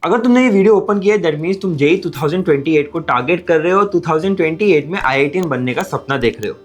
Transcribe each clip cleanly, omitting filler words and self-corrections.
अगर तुमने ये वीडियो ओपन किया है दैट मीन्स तुम जेईई 2028 को टारगेट कर रहे हो, 2028 में आईआईटीएन बनने का सपना देख रहे हो।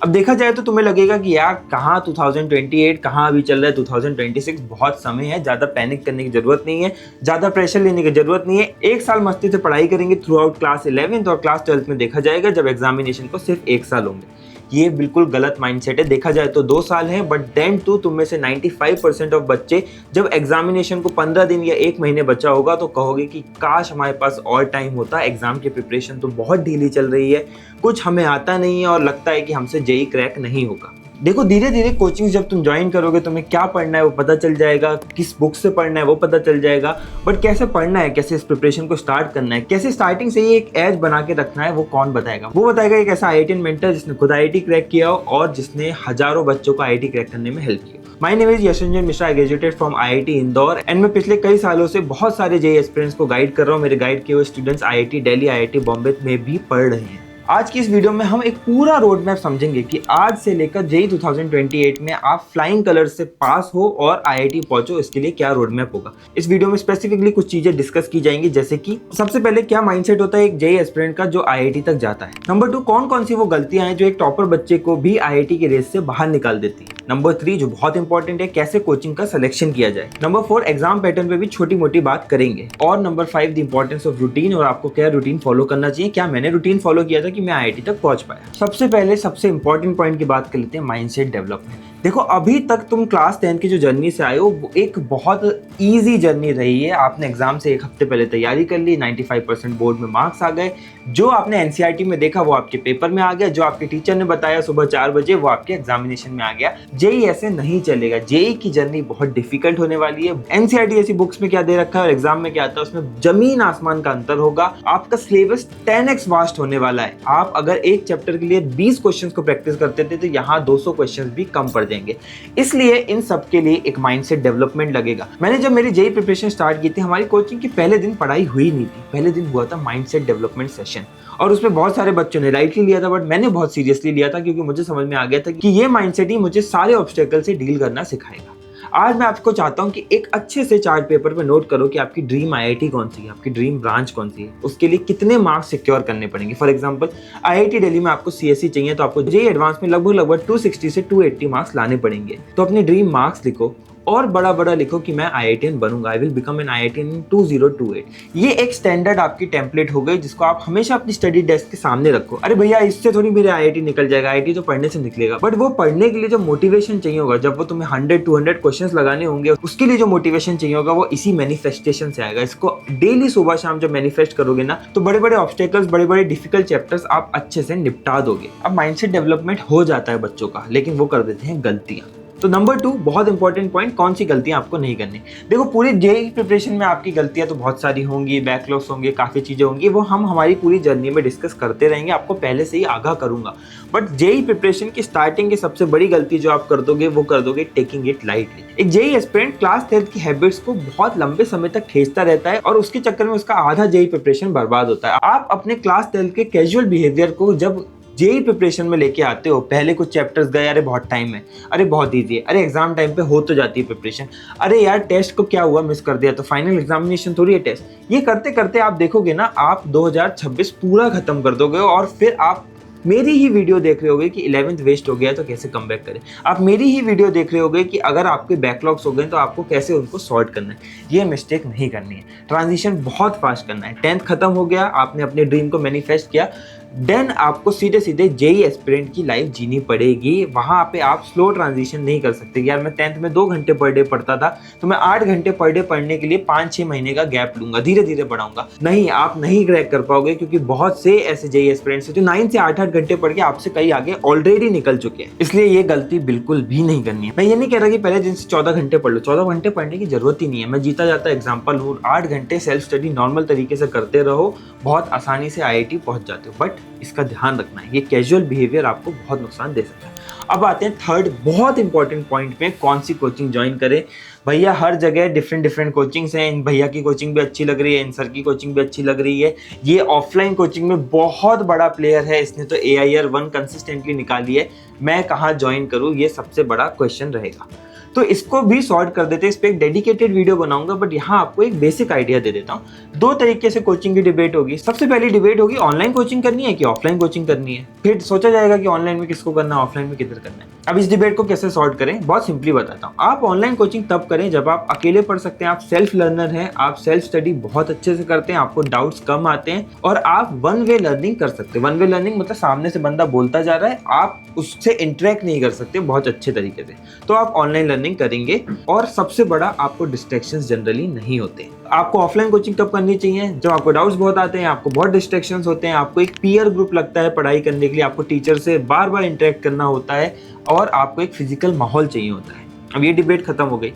अब देखा जाए तो तुम्हें लगेगा कि यार कहाँ 2028 कहाँ अभी चल रहा है 2026, बहुत समय है, ज़्यादा पैनिक करने की जरूरत नहीं है, ज़्यादा प्रेशर लेने की जरूरत नहीं है। एक साल मस्ती से पढ़ाई करेंगे थ्रू आउट क्लास 11th और क्लास 12th में देखा जाएगा जब एग्जामिनेशन को सिर्फ 1 साल होंगे। ये बिल्कुल गलत माइंडसेट है। देखा जाए तो 2 साल है, बट देन टू तुम में से 95% ऑफ बच्चे जब एग्जामिनेशन को 15 दिन या 1 महीने बचा होगा तो कहोगे कि काश हमारे पास और टाइम होता, एग्जाम की प्रिपरेशन तो बहुत ढीली चल रही है, कुछ हमें आता नहीं है और लगता है कि हमसे जेईई क्रैक नहीं होगा। देखो धीरे धीरे कोचिंग जब तुम ज्वाइन करोगे तुम्हें क्या पढ़ना है वो पता चल जाएगा, किस बुक से पढ़ना है वो पता चल जाएगा, बट कैसे पढ़ना है, कैसे इस प्रिपरेशन को स्टार्ट करना है, कैसे स्टार्टिंग से ही एक एज बना के रखना है, वो कौन बताएगा? वो बताएगा एक ऐसा आईआईटीएन मेंटर जिसने खुद आईआईटी क्रैक किया हो और जिसने हजारों बच्चों को आईआईटी क्रैक करने में हेल्प किया। My name is Yashranjan Mishra, I graduated from IIT Indore and मैं पिछले कई सालों से बहुत सारे जेईई एस्पिरेंट्स को गाइड कर रहा हूँ। मेरे गाइड किए हुए students IIT Delhi, IIT Bombay में भी पढ़ रहे हैं। आज की इस वीडियो में हम एक पूरा रोड मैप समझेंगे कि आज से लेकर जेईई 2028 में आप फ्लाइंग कलर्स से पास हो और आईआईटी पहुंचो, इसके लिए क्या रोड मैप होगा। इस वीडियो में स्पेसिफिकली कुछ चीजें डिस्कस की जाएंगी, जैसे कि सबसे पहले क्या माइंडसेट होता है एक जेईई एस्पिरेंट का जो आईआईटी तक जाता है। नंबर 2, कौन कौन सी वो गलतियां हैं जो एक टॉपर बच्चे को भी आईआईटी के रेस से बाहर निकाल देती है। नंबर 3 जो बहुत इंपॉर्टेंट है, कैसे कोचिंग का सिलेक्शन किया जाए। नंबर 4 एग्जाम पैटर्न पे भी छोटी मोटी बात करेंगे। और number 5 the importance of routine और आपको क्या रूटीन फॉलो करना चाहिए, क्या मैंने रूटीन फॉलो किया था कि मैं आईआईटी तक पहुंच पाया। सबसे पहले सबसे इंपॉर्टेंट पॉइंट की बात कर लेते हैं, माइंडसेट डेवलपमेंट। देखो अभी तक तुम क्लास 10 की जो जर्नी से आए हो वो एक बहुत ईजी जर्नी रही है। आपने एग्जाम से 1 हफ्ते पहले तैयारी कर ली, 95% बोर्ड में मार्क्स आ गए, जो आपने एनसीईआरटी में देखा वो आपके पेपर में आ गया, जो आपके टीचर ने बताया सुबह 4 बजे वो आपके एग्जामिनेशन में आ गया। जेईई ऐसे नहीं चलेगा, जेईई की जर्नी बहुत डिफिकल्ट होने वाली है। एनसीईआरटी ऐसी बुक्स में क्या दे रखा है और एग्जाम में क्या आता है उसमें जमीन आसमान का अंतर होगा। आपका सिलेबस 10x वास्ट होने वाला है। आप अगर एक चैप्टर के लिए 20 क्वेश्चंस को प्रैक्टिस करते थे तो यहाँ 200 क्वेश्चंस भी कम पड़ जाएंगे। इसलिए इन सब के लिए एक माइंडसेट डेवलपमेंट लगेगा। मैंने जब मेरी जेईई प्रिपरेशन स्टार्ट की थी, हमारी कोचिंग की पहले दिन पढ़ाई हुई नहीं थी, पहले दिन हुआ था माइंडसेट डेवलपमेंट सेशन और उसमें बहुत सारे बच्चों ने लाइटली लिया था, बट मैंने बहुत सीरियसली लिया था क्योंकि मुझे समझ में आ गया था कि ये माइंडसेट ही मुझे सारे ऑब्स्टेकल से डील करना सिखाएगा। आज मैं आपको चाहता हूं कि एक अच्छे से चार्ट पेपर पे नोट करो कि आपकी ड्रीम आईआईटी कौन सी है, आपकी ड्रीम ब्रांच कौन सी है, उसके लिए कितने मार्क्स सिक्योर करने पड़ेंगे। फॉर एग्जांपल आईआईटी दिल्ली में आपको सीएससी चाहिए तो आपको जेईई एडवांस में लगभग 260 से 280 मार्क्स लाने पड़ेंगे। तो अपने ड्रीम मार्क्स लिखो और बड़ा बड़ा लिखो कि मैं आईआईटीएन बनूंगा, I will become an IITian in 2028। ये एक स्टैंडर्ड आपकी टेम्पलेट हो गई जिसको आप हमेशा अपनी स्टडी डेस्क के सामने रखो। अरे भैया इससे थोड़ी मेरे आईआईटी निकल जाएगा, आईआईटी तो पढ़ने से निकलेगा, बट वो पढ़ने के लिए जो मोटिवेशन चाहिए होगा, जब वो तुम्हें 100-200 क्वेश्चंस लगाने होंगे, उसके लिए जो मोटिवेशन चाहिए होगा वो इसी मैनिफेस्टेशन से आएगा। इसको डेली सुबह शाम जब मैनिफेस्ट करोगे ना तो बड़े बड़े ऑब्स्टेकल्स, बड़े बड़े डिफिकल्ट चैप्टर्स आप अच्छे से निपटा दोगे। अब माइंडसेट डेवलपमेंट हो जाता है बच्चों का, लेकिन वो कर देते हैं गलतियां। तो नंबर 2 बहुत इंपॉर्टेंट पॉइंट, कौन सी गलतियां आपको नहीं करनी। देखो पूरी जेईई प्रिपरेशन में आपकी गलतियां तो बहुत सारी होंगी, बैकलॉग्स होंगे, काफी चीजें होंगी, वो हम हमारी पूरी जर्नी में डिस्कस करते रहेंगे, आपको पहले से ही आगाह करूंगा। बट जेईई प्रिपरेशन की स्टार्टिंग की सबसे बड़ी गलती जो आप कर दोगे वो कर दोगे टेकिंग इट लाइटली। एक जेईई एस्पिरेंट क्लास 10 की हैबिट्स को बहुत लंबे समय तक खींचता रहता है और उसके चक्कर में उसका आधा जेईई प्रिपरेशन बर्बाद होता है। आप अपने क्लास 10 के कैजुअल बिहेवियर को जब जेईई प्रिपरेशन में लेके आते हो, पहले कुछ चैप्टर्स गए, अरे बहुत टाइम है, अरे बहुत ईजी है, अरे एग्जाम टाइम पे हो तो जाती है प्रिपरेशन, अरे यार टेस्ट को क्या हुआ मिस कर दिया तो फाइनल एग्जामिनेशन थोड़ी है टेस्ट। ये करते करते आप देखोगे ना आप 2026 पूरा खत्म कर दोगे और फिर आप मेरी ही वीडियो देख रहे होगे कि 11th वेस्ट हो गया तो कैसे कमबैक करें। आप मेरी ही वीडियो देख रहे होगे कि अगर आपके बैकलॉग्स हो गए तो आपको कैसे उनको सॉर्ट करना है। ये मिस्टेक नहीं करनी है, ट्रांजिशन बहुत फास्ट करना है। 10th खत्म हो गया, आपने अपने ड्रीम को मैनिफेस्ट किया, देन आपको सीधे सीधे जेईई एस्पिरेंट की लाइफ जीनी पड़ेगी। वहां पे आप स्लो ट्रांजिशन नहीं कर सकते। यार मैं 10th में 2 घंटे पर डे पढ़ता था तो मैं 8 घंटे पर डे पढ़ने के लिए 5-6 महीने का गैप लूंगा, धीरे धीरे बढ़ाऊंगा। नहीं, आप नहीं क्रैक कर पाओगे क्योंकि बहुत से ऐसे जेईई एस्पिरेंट्स हैं जो 9 से 8-8 घंटे पढ़ के आपसे कई आगे ऑलरेडी निकल चुके हैं। इसलिए ये गलती बिल्कुल भी नहीं करनी है। मैं ये नहीं कह रहा कि पहले दिन से 14 घंटे पढ़ लो, 14 घंटे पढ़ने की जरूरत ही नहीं है। मैं जीता जाता एग्जाम्पल हूँ। 8 घंटे सेल्फ स्टडी नॉर्मल तरीके से करते रहो, बहुत आसानी से आईआईटी पहुंच जाते हो। बट इसका ध्यान रखना है, ये कैजुअल बिहेवियर आपको बहुत नुकसान दे सकता है। अब आते हैं थर्ड बहुत इंपॉर्टेंट पॉइंट पे, कौन सी कोचिंग ज्वाइन करें। भैया हर जगह डिफरेंट कोचिंग्स हैं, इन भैया की कोचिंग भी अच्छी लग रही है, इन सर की कोचिंग भी अच्छी लग रही है। ये ऑफलाइन कोचिंग में बहुत बड़ा प्लेयर है, इसने तो AIR 1 कंसिस्टेंटली निकाली है। मैं कहाँ ज्वाइन करूँ, ये सबसे बड़ा क्वेश्चन रहेगा। तो इसको भी सॉर्ट कर देते हैं, इस पे एक डेडिकेटेड वीडियो बनाऊंगा, बट यहाँ आपको एक बेसिक आइडिया दे देता हूँ। दो तरीके से कोचिंग की डिबेट होगी। सबसे पहली डिबेट होगी ऑनलाइन कोचिंग करनी है कि ऑफलाइन कोचिंग करनी है। फिर सोचा जाएगा कि ऑनलाइन में किसको करना है, ऑफलाइन में किधर करना है। अब इस डिबेट को कैसे सॉर्ट करें, बहुत सिंपली बताता हूँ। आप ऑनलाइन कोचिंग तब करें जब आप अकेले पढ़ सकते हैं, आप सेल्फ लर्नर हैं, आप सेल्फ स्टडी बहुत अच्छे से करते हैं, आपको डाउट्स कम आते हैं और आप वन वे लर्निंग कर सकते हैं। वन वे लर्निंग मतलब सामने से बंदा बोलता जा रहा है, आप उससे इंटरेक्ट नहीं कर सकते बहुत अच्छे तरीके से, तो आप ऑनलाइन लर्निंग करेंगे। और सबसे बड़ा, आपको डिस्ट्रैक्शंस जनरली नहीं होते। आपको ऑफलाइन कोचिंग कब करनी चाहिए, जब आपको डाउट्स बहुत आते हैं, आपको बहुत डिस्ट्रैक्शंस होते हैं, आपको एक पीयर ग्रुप लगता है पढ़ाई करने के लिए, आपको टीचर से बार बार इंटरेक्ट करना होता है और आपको एक फिजिकल माहौल चाहिए होता है। अब ये डिबेट खत्म हो गई।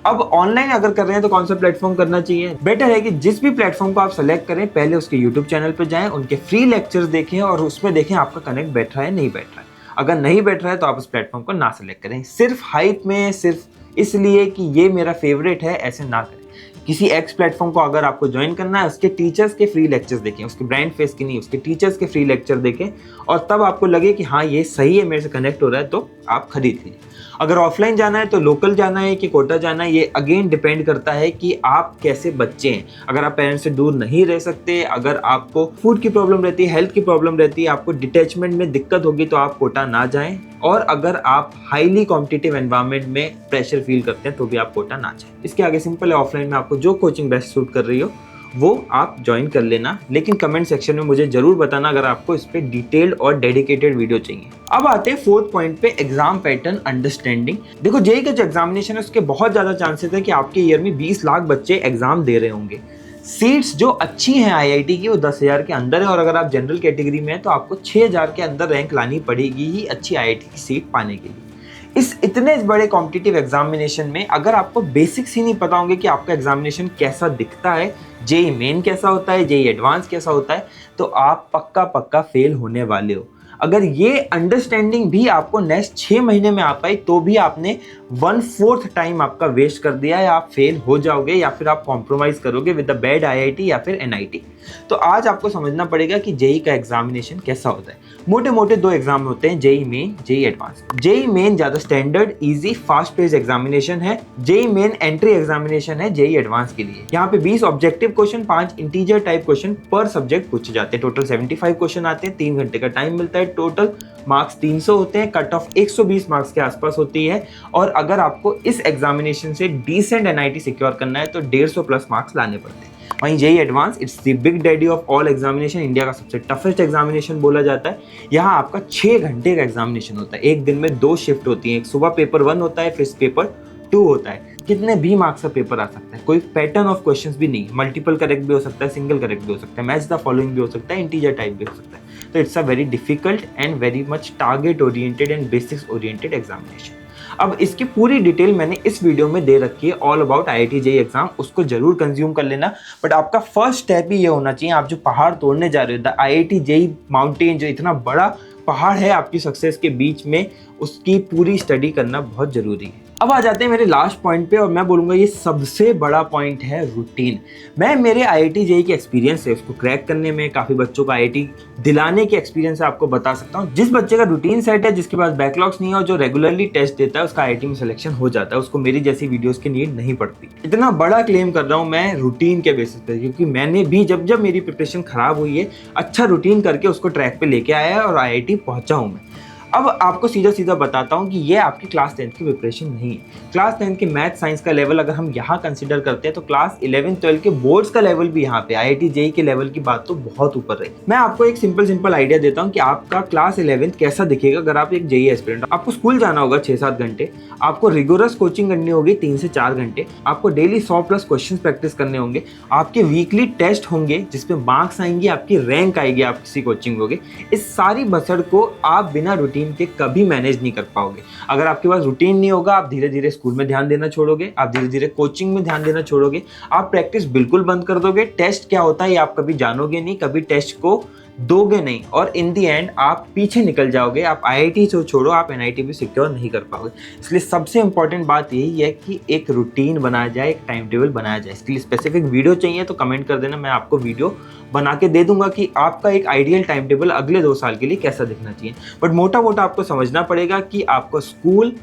अब ऑनलाइन अगर कर रहे हैं तो कौन सा प्लेटफॉर्म करना चाहिए। बेटर है कि जिस भी प्लेटफॉर्म को आप सेलेक्ट करें, पहले उसके यूट्यूब चैनल पर जाएं, उनके फ्री लेक्चर्स देखें और उसमें देखें आपका कनेक्ट बैठ रहा है नहीं बैठ रहा है। अगर नहीं बैठ रहा है तो आप उस प्लेटफॉर्म को ना सेलेक्ट करें। सिर्फ हाइप में, सिर्फ इसलिए कि ये मेरा फेवरेट है, ऐसे ना करें। किसी एक्स प्लेटफॉर्म को अगर आपको ज्वाइन करना है, उसके टीचर्स के फ्री लेक्चर्स देखें, उसके ब्रांड फेस की नहीं, उसके टीचर्स के फ्री लेक्चर देखें और तब आपको लगे कि हाँ ये सही है, मेरे से कनेक्ट हो रहा है, तो आप खरीद लीजिए। अगर ऑफलाइन जाना है तो लोकल जाना है कि कोटा जाना है, ये अगेन डिपेंड करता है कि आप कैसे बच्चे हैं। अगर आप पेरेंट्स से दूर नहीं रह सकते, अगर आपको फूड की प्रॉब्लम रहती है, हेल्थ की प्रॉब्लम रहती है, आपको डिटैचमेंट में दिक्कत होगी, तो आप कोटा ना जाएं। और अगर आप हाईली कॉम्पिटिटिव एनवायरनमेंट में प्रेशर फील करते हैं तो भी आप कोटा ना जाएं। इसके आगे सिंपल है, ऑफलाइन में आपको जो कोचिंग बेस्ट सूट कर रही हो वो आप ज्वाइन कर लेना, लेकिन कमेंट सेक्शन में मुझे जरूर बताना अगर आपको इस पे डिटेल्ड और डेडिकेटेड वीडियो चाहिए। अब आते हैं फोर्थ पॉइंट पे, एग्जाम पैटर्न अंडरस्टैंडिंग। देखो, जेईई का जो एग्जामिनेशन है उसके बहुत ज्यादा चांसेस है कि आपके ईयर में 20 लाख बच्चे एग्जाम दे रहे होंगे। सीट्स जो अच्छी हैं आईआईटी की वो 10,000 के अंदर है और अगर आप जनरल कैटेगरी में हैं तो आपको 6,000 के अंदर रैंक लानी पड़ेगी ही अच्छी आईआईटी की सीट पाने के लिए। इस इतने बड़े कॉम्पिटिटिव एग्जामिनेशन में अगर आपको बेसिक्स ही नहीं पता होंगे कि आपका एग्जामिनेशन कैसा दिखता है, जेईई मेन कैसा होता है, जेईई एडवांस कैसा होता है, तो आप पक्का फेल होने वाले हो। अगर ये अंडरस्टैंडिंग भी आपको नेक्स्ट 6 महीने में आ पाई तो भी आपने 1/4 टाइम आपका वेस्ट कर दिया है, आप फेल हो जाओगे या फिर आप कॉम्प्रोमाइज करोगे विद द बैड आईआईटी या फिर एनआईटी। तो आज आपको समझना पड़ेगा कि जेईई का एग्जामिनेशन कैसा होता है। मोटे मोटे 2 एग्जाम होते हैं, JEE main, JEE advance. JEE main ज्यादा standard, easy, fast pace examination है। जेईई मेन एंट्री एग्जामिनेशन है जेईई एडवांस के लिए। यहाँ पे 20 objective question, 5 integer type question per subject पूछे जाते हैं। टोटल 75 क्वेश्चन आते हैं, 3 घंटे का टाइम मिलता है। टोटल मार्क्स 300 होते हैं, कट ऑफ 120 मार्क्स के आसपास होती है। और अगर आपको इस एग्जामिनेशन से डिसेंट एनआईटी सिक्योर करना है तो 150 प्लस मार्क्स लाने पड़ते हैं। वहीं JEE advance, it's the big daddy of all examination, India का सबसे टफेस्ट एग्जामिनेशन बोला जाता है। यहाँ आपका 6 घंटे का एग्जामिनेशन होता है, एक दिन में 2 शिफ्ट होती है, एक सुबह पेपर 1 होता है, फिर पेपर 2 होता है। कितने भी मार्क्स का पेपर आ सकता है, कोई पैटर्न ऑफ क्वेश्चंस भी नहीं, मल्टीपल करेक्ट भी हो सकता है, सिंगल करेक्ट भी हो सकता है, मैच द फॉलोइंग भी हो सकता है, इंटीजर टाइप भी हो सकता है। तो it's a very difficult and very much target oriented and basics oriented examination. अब इसकी पूरी डिटेल मैंने इस वीडियो में दे रखी है, all about IIT JEE exam, उसको जरूर कंज्यूम कर लेना। बट आपका फर्स्ट स्टेप ही ये होना चाहिए, आप जो पहाड़ तोड़ने जा रहे हो, द आईआईटी जेईई माउंटेन, जो इतना बड़ा पहाड़ है आपकी सक्सेस के बीच में, उसकी पूरी स्टडी करना बहुत जरूरी है। अब आ जाते हैं मेरे लास्ट पॉइंट पे और मैं बोलूँगा ये सबसे बड़ा पॉइंट है, रूटीन। मैं मेरे आईआईटी जेईई के एक्सपीरियंस से उसको क्रैक करने में, काफ़ी बच्चों को आईआईटी दिलाने के एक्सपीरियंस से आपको बता सकता हूँ। जिस बच्चे का रूटीन सेट है, जिसके पास बैकलॉग्स नहीं है और जो रेगुलरली टेस्ट देता है, उसका आईआईटी में सिलेक्शन हो जाता है, उसको मेरी जैसी वीडियोस की नीड नहीं पड़ती। इतना बड़ा क्लेम कर रहा हूँ मैं रूटीन के बेसिस पे, क्योंकि मैंने भी जब मेरी प्रिपरेशन खराब हुई है, अच्छा रूटीन करके उसको ट्रैक पे लेके आया है और आईआईटी पहुंचा हूँ मैं। अब आपको सीधा बताता हूँ कि ये आपकी क्लास 10th की प्रिपरेशन नहीं है। क्लास 10th के मैथ साइंस का लेवल अगर हम यहाँ कंसिडर करते हैं तो क्लास 11-12 के बोर्ड्स का लेवल भी यहाँ पे, आईआईटी जेईई के लेवल की बात तो बहुत ऊपर रही। मैं आपको एक सिंपल आइडिया देता हूँ कि आपका क्लास 11th कैसा दिखेगा अगर आप एक जेईई एस्पिरेंट। आपको स्कूल जाना होगा 6-7 घंटे, आपको रिगोरस कोचिंग करनी होगी 3 से 4 घंटे, आपको डेली 100+ क्वेश्चन प्रैक्टिस करने होंगे, आपके वीकली टेस्ट होंगे जिसपे मार्क्स आएंगे, आपकी रैंक आएगी, आप किसी कोचिंग होगे। इस सारी बसड़ को आप बिना रूटीन के कभी मैनेज नहीं कर पाओगे। अगर आपके पास रूटीन नहीं होगा, आप धीरे धीरे स्कूल में ध्यान देना छोड़ोगे, आप धीरे धीरे कोचिंग में ध्यान देना छोड़ोगे, आप प्रैक्टिस बिल्कुल बंद कर दोगे। टेस्ट क्या होता है ये आप कभी जानोगे नहीं, कभी टेस्ट को दोगे नहीं और इन दी एंड आप पीछे निकल जाओगे। आप आईआईटी से छोड़ो, आप एनआईटी भी सिक्योर नहीं कर पाओगे। इसलिए सबसे इंपॉर्टेंट बात यही है कि एक रूटीन बनाया जाए, एक टाइम टेबल बनाया जाए। इसके लिए स्पेसिफिक वीडियो चाहिए तो कमेंट कर देना, मैं आपको वीडियो बना के दे दूंगा कि आपका एक आइडियल टाइम टेबल अगले 2 साल के लिए कैसा दिखना चाहिए। बट मोटा आपको समझना पड़ेगा कि आपको school,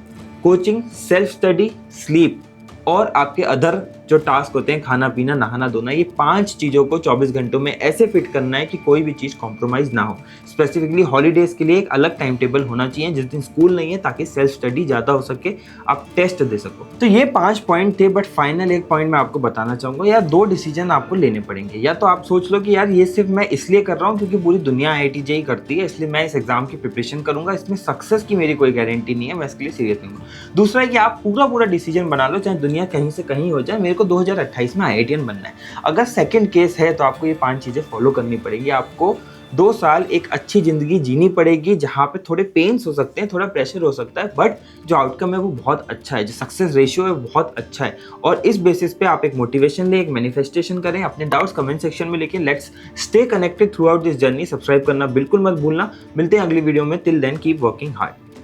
coaching, self study, sleep और आपके अदर जो टास्क होते हैं, खाना पीना, नहाना धोना, ये 5 चीज़ों को 24 घंटों में ऐसे फिट करना है कि कोई भी चीज़ कॉम्प्रोमाइज़ ना हो। स्पेसिफिकली हॉलीडेज़ के लिए एक अलग टाइम टेबल होना चाहिए जिस दिन स्कूल नहीं है, ताकि सेल्फ स्टडी ज़्यादा हो सके, आप टेस्ट दे सको। तो ये 5 पॉइंट थे, बट फाइनल एक पॉइंट मैं आपको बताना चाहूँगा यार, 2 डिसीजन आपको लेने पड़ेंगे। या तो आप सोच लो कि यार ये सिर्फ मैं इसलिए कर रहा हूँ क्योंकि पूरी दुनिया IIT JEE करती है, इसलिए मैं इस एग्जाम की प्रिपरेशन करूँगा, इसमें सक्सेस की मेरी कोई गारंटी नहीं है, मैं इसके लिए सीरियस नहीं हूँ। दूसरा है कि आप पूरा डिसीजन बना लो, चाहे दुनिया कहीं से कहीं हो जाए, मेरे को 2028 में IITian बनना है। अगर सेकंड केस है तो आपको ये 5 चीज़ें फॉलो करनी पड़ेगी। आपको 2 साल एक अच्छी ज़िंदगी जीनी पड़ेगी, जहाँ पे थोड़े पेन्स हो सकते हैं, थोड़ा प्रेशर हो सकता है, बट जो आउटकम है वो बहुत अच्छा है, जो सक्सेस रेशियो है वो बहुत अच्छा है। और इस बेसिस पे आप एक मोटिवेशन लें, एक मैनिफेस्टेशन करें, अपने डाउट्स कमेंट सेक्शन में लिखें। Let's stay connected throughout this journey. Subscribe करना बिल्कुल मत भूलना। मिलते हैं अगली वीडियो में। Till then keep working hard.